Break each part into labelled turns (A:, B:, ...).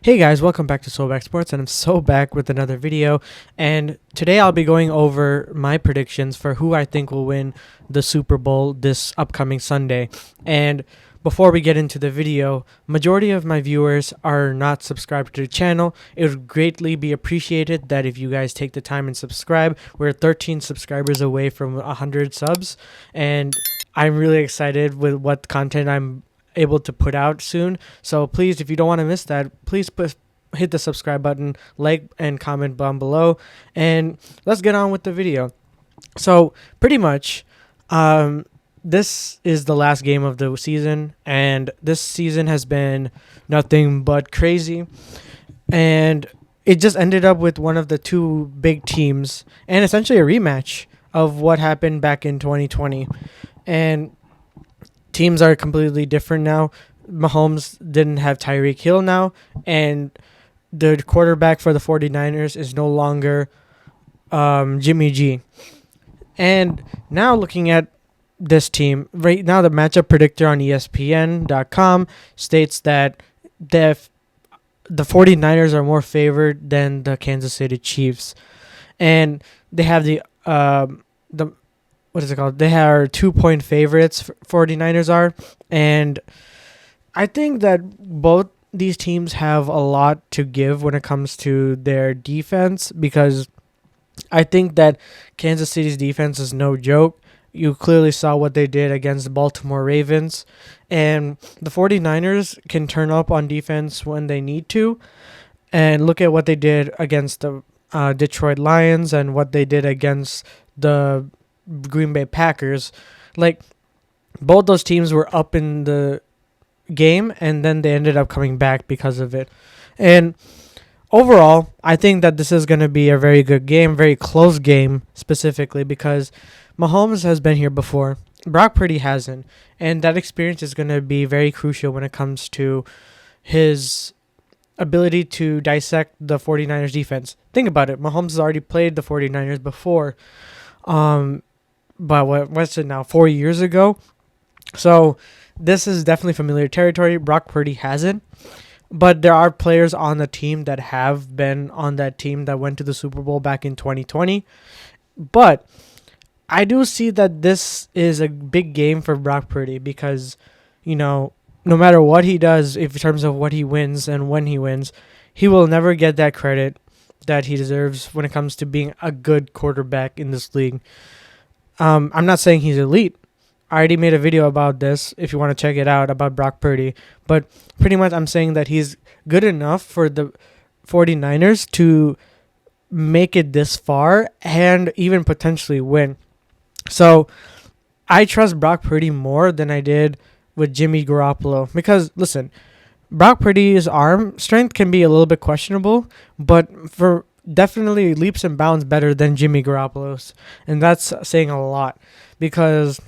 A: Hey guys, welcome back to Soulback Sports, and I'm so back with another video. And today I'll be going over my predictions for who I think will win the Super Bowl this upcoming Sunday. And before we get into the video, majority of my viewers are not subscribed to the channel. It would greatly be appreciated that if you guys take the time and subscribe. We're 13 subscribers away from 100 subs, and I'm really excited with what content I'm able to put out soon. So please, if you don't want to miss that, please hit the subscribe button, like and comment down below, and let's get on with the video. So pretty much, this is the last game of the season, and this season has been nothing but crazy, and it just ended up with one of the two big teams and essentially a rematch of what happened back in 2020. And teams are completely different now. Mahomes didn't have Tyreek Hill now, and the quarterback for the 49ers is no longer Jimmy G. And now looking at this team, right now the matchup predictor on ESPN.com states that the 49ers are more favored than the Kansas City Chiefs. And they have the what is it called? They are 2-point favorites. 49ers are, and I think that both these teams have a lot to give when it comes to their defense, because I think that Kansas City's defense is no joke. You clearly saw what they did against the Baltimore Ravens, and the 49ers can turn up on defense when they need to. And look at what they did against the Detroit Lions and what they did against the Green Bay Packers. Like, both those teams were up in the game, and then they ended up coming back because of it. And overall, I think that this is going to be a very good game, very close game, specifically because Mahomes has been here before. Brock Purdy hasn't, and that experience is going to be very crucial when it comes to his ability to dissect the 49ers defense. Think about it. Mahomes has already played the 49ers before. But what's it now? 4 years ago. So this is definitely familiar territory. Brock Purdy hasn't, but there are players on the team that have been on that team that went to the Super Bowl back in 2020. But I do see that this is a big game for Brock Purdy because, no matter what he does, in terms of what he wins and when he wins, he will never get that credit that he deserves when it comes to being a good quarterback in this league. I'm not saying he's elite. I already made a video about this if you want to check it out about Brock Purdy. But pretty much I'm saying that he's good enough for the 49ers to make it this far and even potentially win. So I trust Brock Purdy more than I did with Jimmy Garoppolo. Because, listen, Brock Purdy's arm strength can be a little bit questionable, but for definitely leaps and bounds better than Jimmy Garoppolo's. And that's saying a lot because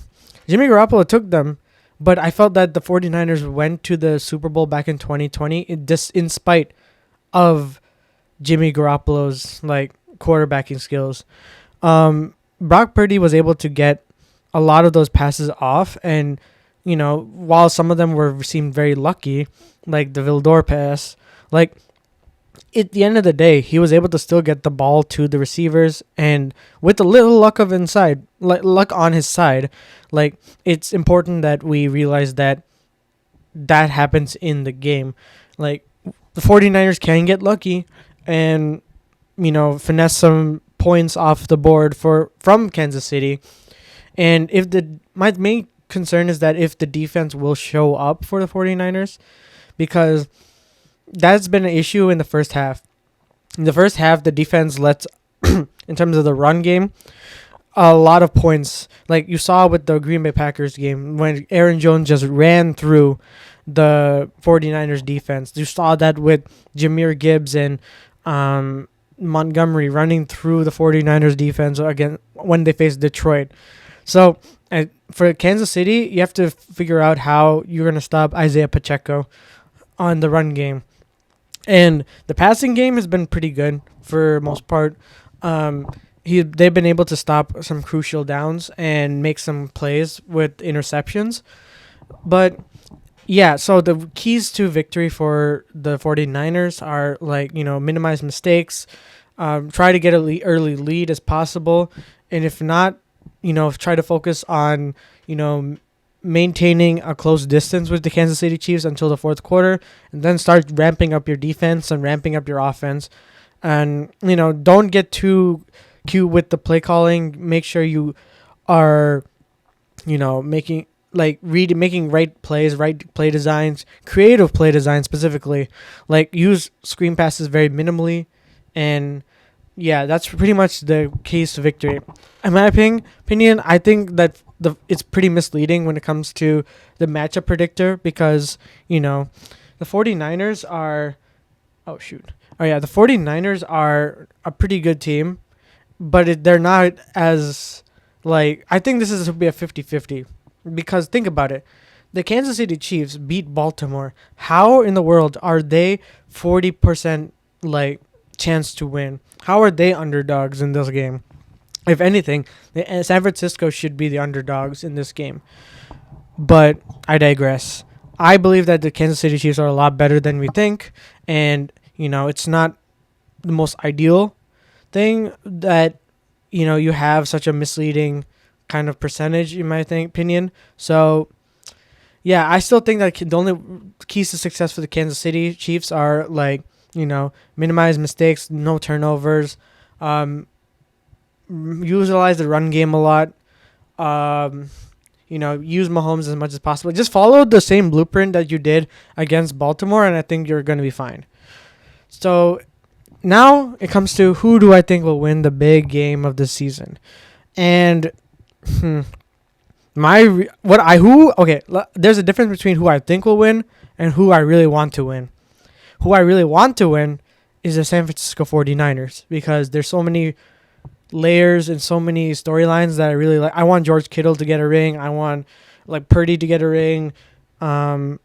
A: Jimmy Garoppolo took them, but I felt that the 49ers went to the Super Bowl back in 2020 in spite of Jimmy Garoppolo's quarterbacking skills. Brock Purdy was able to get a lot of those passes off, and while some of them seemed very lucky, like the Vildor pass, at the end of the day, he was able to still get the ball to the receivers, and with a little luck luck on his side, it's important that we realize that happens in the game. The 49ers can get lucky and, finesse some points off the board from Kansas City. And my main concern is that if the defense will show up for the 49ers, because that's been an issue in the first half. In the first half, the defense lets, in terms of the run game, a lot of points. Like you saw with the Green Bay Packers game when Aaron Jones just ran through the 49ers defense. You saw that with Jahmyr Gibbs and Montgomery running through the 49ers defense again when they faced Detroit. So for Kansas City, you have to figure out how you're going to stop Isaiah Pacheco on the run game. And the passing game has been pretty good for most part. They've been able to stop some crucial downs and make some plays with interceptions. But Yeah, so the keys to victory for the 49ers are like, minimize mistakes, try to get a early lead as possible. And if not, try to focus on, you know, maintaining a close distance with the Kansas City Chiefs until the fourth quarter, and then start ramping up your defense and ramping up your offense. And, don't get too cute with the play calling. Make sure you are, making right plays, right play designs, creative play design specifically. Like use screen passes very minimally, and yeah, that's pretty much the case to victory. In my opinion, I think that it's pretty misleading when it comes to the matchup predictor because the 49ers are. Oh shoot! Oh yeah, the 49ers are a pretty good team, but they're not as like I think this is to be a 50-50 because think about it. The Kansas City Chiefs beat Baltimore. How in the world are they 40% like chance to win? How are they underdogs in this game? If anything, San Francisco should be the underdogs in this game. But I digress. I believe that the Kansas City Chiefs are a lot better than we think, and it's not the most ideal thing that you have such a misleading kind of percentage in my opinion. So yeah, I still think that the only keys to success for the Kansas City Chiefs are like minimize mistakes, no turnovers, utilize the run game a lot, use Mahomes as much as possible. Just follow the same blueprint that you did against Baltimore, and I think you're going to be fine. So now it comes to who do I think will win the big game of the season, and there's a difference between who I think will win and who I really want to win. Who I really want to win is the San Francisco 49ers because there's so many layers and so many storylines that I really like. I want George Kittle to get a ring. I want like Purdy to get a ring. There are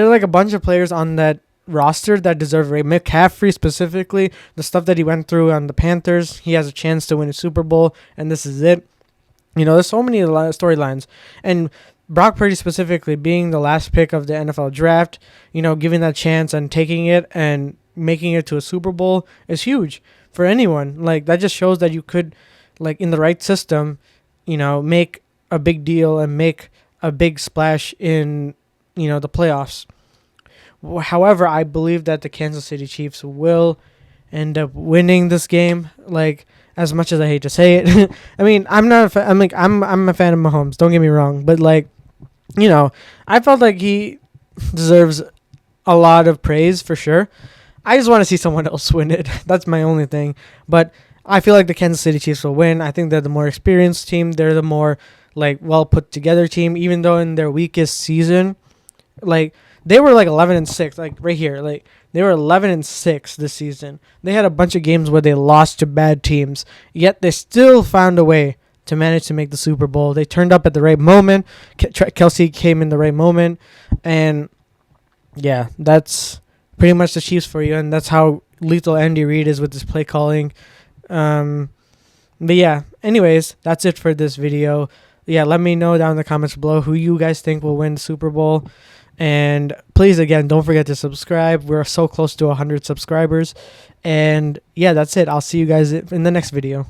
A: like a bunch of players on that roster that deserve a ring. McCaffrey specifically, the stuff that he went through on the Panthers, he has a chance to win a Super Bowl, and this is it. There's so many storylines. And Brock Purdy specifically being the last pick of the NFL draft, giving that chance and taking it and making it to a Super Bowl is huge for anyone. Like that just shows that you could, like in the right system, make a big deal and make a big splash in, the playoffs. However, I believe that the Kansas City Chiefs will end up winning this game. Like as much as I hate to say it, I mean, I'm a fan of Mahomes. Don't get me wrong, but like, I felt like he deserves a lot of praise for sure. I just want to see someone else win it. That's my only thing. But I feel like the Kansas City Chiefs will win. I think they're the more experienced team. They're the more like well put together team. Even though in their weakest season, like they were like 11-6, like right here, like they were 11-6 this season. They had a bunch of games where they lost to bad teams, yet they still found a way to manage to make the Super Bowl. They turned up at the right moment. Kelsey came in the right moment, and yeah, that's pretty much the Chiefs for you, and that's how lethal Andy Reid is with his play calling. But yeah, anyways, that's it for this video. Yeah, let me know down in the comments below who you guys think will win the Super Bowl. And please, again, don't forget to subscribe. We're so close to 100 subscribers. And yeah, that's it. I'll see you guys in the next video.